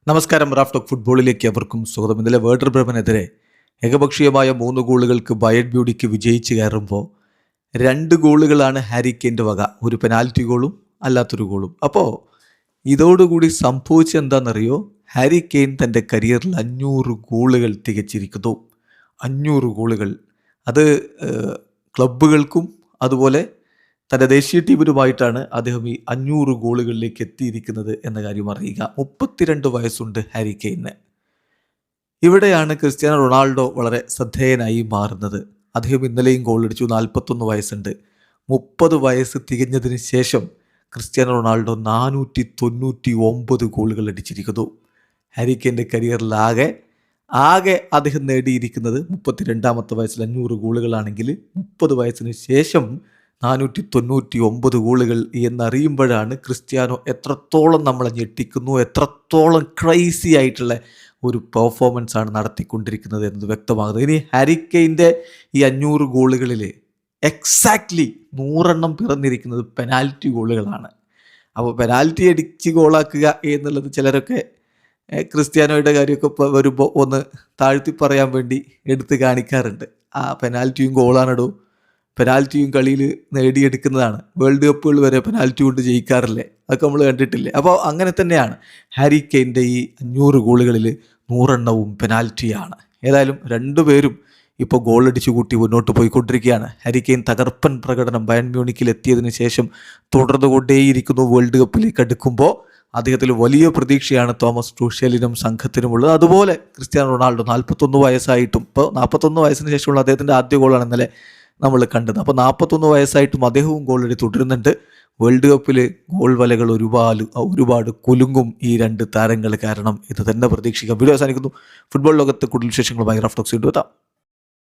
നമസ്കാരം. Raf talk ഫുട്ബോളിലേക്ക് അവർക്കും സ്വാഗതം. ഇന്നലെ വേർഡർ ബ്രെമനെതിരെ ഏകപക്ഷീയമായ 3 ഗോളുകൾക്ക് ബയൺ മ്യൂണിക്ക് വിജയിച്ച് കയറുമ്പോൾ 2 ഗോളുകളാണ് ഹാരി കെയിൻ്റെ വക, ഒരു പെനാൽറ്റി ഗോളും അല്ലാത്തൊരു ഗോളും. അപ്പോൾ ഇതോടുകൂടി സംഭവിച്ചത് എന്താണെന്നറിയോ? ഹാരി കെയിൻ തൻ്റെ കരിയറിൽ 500 ഗോളുകൾ തികച്ചിരിക്കുന്നു. 500 ഗോളുകൾ. അത് ക്ലബ്ബുകൾക്കും അതുപോലെ തൻ്റെ ദേശീയ ടീമിനുമായിട്ടാണ് അദ്ദേഹം ഈ 500 ഗോളുകളിലേക്ക് എത്തിയിരിക്കുന്നത് എന്ന കാര്യം അറിയുക. 32 വയസ്സുണ്ട് ഹാരി കെയിന്. ഇവിടെയാണ് ക്രിസ്ത്യാനോ റൊണാൾഡോ വളരെ ശ്രദ്ധേയനായി മാറുന്നത്. അദ്ദേഹം ഇന്നലെയും ഗോളടിച്ചു. 41 വയസ്സുണ്ട്. 30 വയസ്സ് തികഞ്ഞതിന് ശേഷം ക്രിസ്ത്യാനോ റൊണാൾഡോ 499 ഗോളുകൾ അടിച്ചിരിക്കുന്നു. ഹാരി കെയിൻ്റെ കരിയറിൽ ആകെ അദ്ദേഹം നേടിയിരിക്കുന്നത് 32ാമത്തെ വയസ്സിൽ 500 ഗോളുകളാണെങ്കിൽ 30 വയസ്സിന് ശേഷം 499 ഗോളുകൾ എന്നറിയുമ്പോഴാണ് ക്രിസ്ത്യാനോ എത്രത്തോളം നമ്മളെ ഞെട്ടിക്കുന്നു, എത്രത്തോളം ക്രൈസി ആയിട്ടുള്ള ഒരു പെർഫോമൻസ് ആണ് നടത്തിക്കൊണ്ടിരിക്കുന്നത് എന്നത് വ്യക്തമാകുന്നത്. ഇനി ഹാരി കെയിൻ്റെ ഈ 500 ഗോളുകളിൽ എക്സാക്ട്ലി 100 പിറന്നിരിക്കുന്നത് പെനാൽറ്റി ഗോളുകളാണ്. അപ്പോൾ പെനാൽറ്റി അടിച്ച് ഗോളാക്കുക എന്നുള്ളത് ചിലരൊക്കെ ക്രിസ്ത്യാനോയുടെ കാര്യമൊക്കെ വരുമ്പോൾ ഒന്ന് താഴ്ത്തി പറയാൻ വേണ്ടി എടുത്ത് കാണിക്കാറുണ്ട്. ആ പെനാൽറ്റിയും ഗോളാണിടൂ, പെനാൽറ്റിയും കളിയിൽ നേടിയെടുക്കുന്നതാണ്. വേൾഡ് കപ്പുകൾ വരെ പെനാൽറ്റി കൊണ്ട് ജയിക്കാറില്ലേ? അതൊക്കെ നമ്മൾ കണ്ടിട്ടില്ലേ? അപ്പോൾ അങ്ങനെ തന്നെയാണ് ഹാരി കെയിൻ്റെ ഈ 500 ഗോളുകളിൽ 100 പെനാൽറ്റിയാണ്. ഏതായാലും രണ്ടുപേരും ഇപ്പോൾ ഗോളടിച്ചു കൂട്ടി മുന്നോട്ട് പോയിക്കൊണ്ടിരിക്കുകയാണ്. ഹാരി കെയിൻ തകർപ്പൻ പ്രകടനം ബയൺ മ്യൂണിക്കിൽ എത്തിയതിന് ശേഷം തുടർന്നുകൊണ്ടേയിരിക്കുന്നു. വേൾഡ് കപ്പിലേക്ക് അടുക്കുമ്പോൾ അദ്ദേഹത്തിൽ വലിയ പ്രതീക്ഷയാണ് തോമസ് ടൂഷേലിനും സംഘത്തിനുമുള്ളത്. അതുപോലെ ക്രിസ്ത്യാനോ റൊണാൾഡോ 41 വയസ്സായിട്ടും, ഇപ്പോൾ 41 വയസ്സിന് ശേഷമുള്ള അദ്ദേഹത്തിൻ്റെ ആദ്യ ഗോളാണ് ഇന്നലെ നമ്മൾ കണ്ടത്. അപ്പോൾ 41 വയസ്സായിട്ടും അദ്ദേഹവും ഗോളടി തുടരുന്നുണ്ട്. വേൾഡ് കപ്പിൽ ഗോൾ വലകൾ ഒരുപാട് കുലുങ്ങും ഈ 2 താരങ്ങൾ കാരണം. ഇത് തന്നെ പ്രതീക്ഷിക്കാം. വീഡിയോ അവസാനിക്കുന്നു. ഫുട്ബോൾ ലോകത്ത് കൂടുതൽ വിശേഷങ്ങളുമായി റാഫ് ടോക്സ് വീണ്ടും എത്താം.